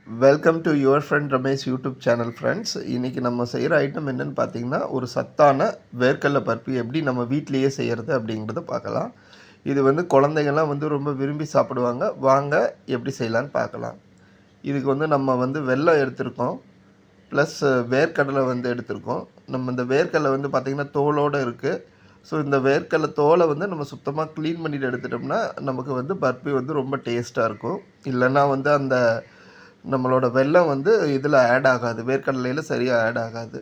Welcome to your friend Ramesh YouTube channel friends. இன்றைக்கி நம்ம செய்கிற ஐட்டம் என்னென்னு பார்த்தீங்கன்னா, ஒரு சத்தான வேர்க்கடலை பருப்பி எப்படி நம்ம வீட்டிலேயே செய்கிறது அப்படிங்கிறத பார்க்கலாம். இது வந்து குழந்தைங்கள்லாம் வந்து ரொம்ப விரும்பி சாப்பிடுவாங்க. வாங்க எப்படி செய்யலான்னு பார்க்கலாம். இதுக்கு வந்து நம்ம வந்து வெல்லம் எடுத்திருக்கோம், ப்ளஸ் வேர்க்கடலை வந்து எடுத்திருக்கோம். நம்ம இந்த வேர்க்கடலை வந்து பார்த்திங்கன்னா தோலோடு இருக்குது. ஸோ இந்த வேர்க்கடலை தோலை வந்து நம்ம சுத்தமாக க்ளீன் பண்ணிட்டு எடுத்துட்டோம்னா நமக்கு வந்து பருப்பி வந்து ரொம்ப டேஸ்ட்டாக இருக்கும். இல்லைன்னா வந்து அந்த நம்மளோட வெல்லம் வந்து இதில் ஆட் ஆகாது, வேர்க்கடலையில் சரியாக ஆட் ஆகாது.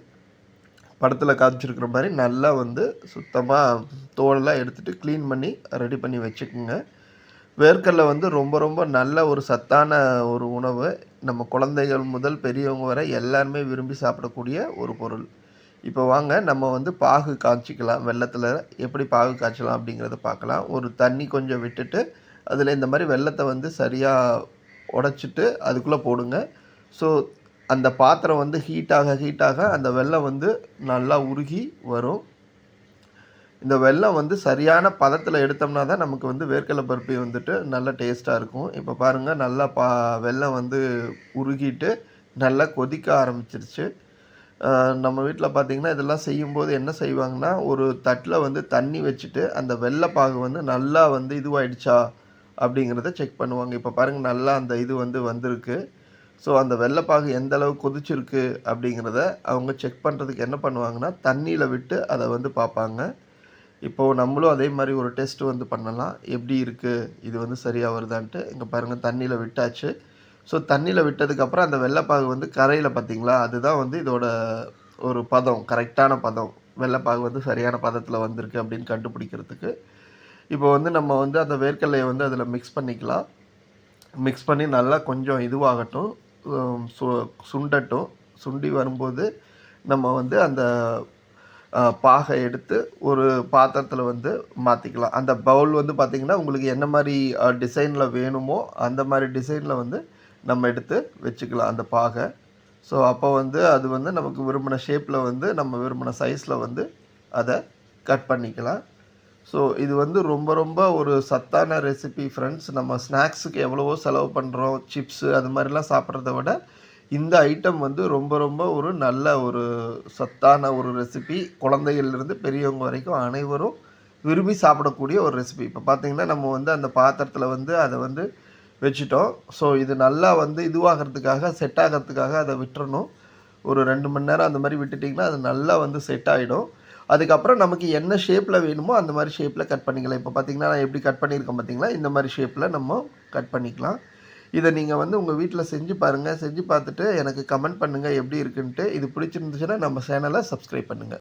படத்தில் காமிச்சிருக்கிற மாதிரி நல்லா வந்து சுத்தமாக தோலெல்லாம் எடுத்துகிட்டு க்ளீன் பண்ணி ரெடி பண்ணி வச்சுக்கோங்க. வேர்க்கடலை வந்து ரொம்ப ரொம்ப நல்ல ஒரு சத்தான ஒரு உணவு. நம்ம குழந்தைகள் முதல் பெரியவங்க வரை எல்லாருமே விரும்பி சாப்பிடக்கூடிய ஒரு பொருள். இப்போ வாங்க நம்ம வந்து பாகு காய்ச்சிக்கலாம். வெல்லத்தில் எப்படி பாகு காய்ச்சலாம் அப்படிங்கிறத பார்க்கலாம். ஒரு தண்ணி கொஞ்சம் விட்டுட்டு அதில் இந்த மாதிரி வெல்லத்தை வந்து சரியாக உடைச்சிட்டு அதுக்குள்ளே போடுங்க. ஸோ அந்த பாத்திரம் வந்து ஹீட்டாக அந்த வெல்லம் வந்து நல்லா உருகி வரும். இந்த வெல்லம் வந்து சரியான பதத்தில் எடுத்தோம்னா தான் நமக்கு வந்து வேர்க்கடலை பருப்பி வந்துட்டு நல்ல டேஸ்ட்டாக இருக்கும். இப்போ பாருங்கள், நல்லா வெல்லம் வந்து உருகிட்டு நல்லா கொதிக்க ஆரம்பிச்சிருச்சு. நம்ம வீட்டில் பார்த்திங்கன்னா இதெல்லாம் செய்யும்போது என்ன செய்வாங்கன்னா, ஒரு தட்டில் வந்து தண்ணி வச்சுட்டு அந்த வெல்லப்பாகு வந்து நல்லா வந்து இதுவாயிடுச்சா அப்படிங்கிறத செக் பண்ணுவாங்க. இப்போ பாருங்கள், நல்லா அந்த இது வந்து வந்திருக்கு. ஸோ அந்த வெல்லப்பாகு எந்த அளவு கொதிச்சிருக்கு அப்படிங்கிறத அவங்க செக் பண்ணுறதுக்கு என்ன பண்ணுவாங்கன்னா, தண்ணியில் விட்டு அதை வந்து பார்ப்பாங்க. இப்போது நம்மளும் அதே மாதிரி ஒரு டெஸ்ட் வந்து பண்ணலாம். எப்படி இருக்குது, இது வந்து சரியாக வருதான்ட்டு. இங்கே பாருங்கள், தண்ணியில் விட்டாச்சு. ஸோ தண்ணியில் விட்டதுக்கப்புறம் அந்த வெல்லப்பாகு வந்து கரையில் பார்த்தீங்களா, அதுதான் வந்து இதோட ஒரு பதம், கரெக்டான பதம். வெல்லப்பாகு வந்து சரியான பதத்தில் வந்திருக்கு அப்படின்னு கண்டுபிடிக்கிறதுக்கு. இப்போ வந்து நம்ம வந்து அந்த வேர்க்கடலையை வந்து அதில் மிக்ஸ் பண்ணிக்கலாம். மிக்ஸ் பண்ணி நல்லா கொஞ்சம் இதுவாகட்டும், சுண்டட்டும். சுண்டி வரும்போது நம்ம வந்து அந்த பாகை எடுத்து ஒரு பாத்திரத்தில் வந்து மாற்றிக்கலாம். அந்த பவுல் வந்து பார்த்திங்கன்னா, உங்களுக்கு என்ன மாதிரி டிசைனில் வேணுமோ அந்த மாதிரி டிசைனில் வந்து நம்ம எடுத்து வச்சுக்கலாம் அந்த பாகை. ஸோ அப்போ வந்து அது வந்து நமக்கு விரும்பின ஷேப்பில் வந்து நம்ம விரும்பின சைஸில் வந்து அதை கட் பண்ணிக்கலாம். ஸோ இது வந்து ரொம்ப ரொம்ப ஒரு சத்தான ரெசிபி ஃப்ரெண்ட்ஸ். நம்ம ஸ்நாக்ஸுக்கு எவ்வளவோ செலவு பண்ணுறோம், சிப்ஸு அது மாதிரிலாம் சாப்பிட்றத விட இந்த ஐட்டம் வந்து ரொம்ப ரொம்ப ஒரு நல்ல ஒரு சத்தான ஒரு ரெசிபி. குழந்தைகள்லேருந்து பெரியவங்க வரைக்கும் அனைவரும் விரும்பி சாப்பிடக்கூடிய ஒரு ரெசிபி. இப்போ பார்த்திங்கன்னா, நம்ம வந்து அந்த பாத்திரத்தில் வந்து அதை வந்து வச்சுட்டோம். ஸோ இது நல்லா வந்து இதுவாகிறதுக்காக, செட் ஆகிறதுக்காக அதை விட்டுறணும். ஒரு 2 மணி நேரம் அந்த மாதிரி விட்டுட்டிங்கன்னா அது நல்லா வந்து செட் ஆகிடும். அதுக்கப்புறம் நமக்கு என்ன ஷேப்பில் வேணுமோ அந்த மாதிரி ஷேப்பில் கட் பண்ணிக்கலாம். இப்போ பார்த்திங்கன்னா, நான் எப்படி கட் பண்ணியிருக்கேன் பார்த்திங்களா, இந்த மாதிரி ஷேப்பில் நம்ம கட் பண்ணிக்கலாம். இதை நீங்கள் வந்து உங்கள் வீட்டில் செஞ்சு பாருங்கள். செஞ்சு பார்த்துட்டு எனக்கு கமெண்ட் பண்ணுங்கள் எப்படி இருக்குன்ட்டு. இது பிடிச்சிருந்துச்சுன்னா நம்ம சேனலை சப்ஸ்கிரைப் பண்ணுங்கள்.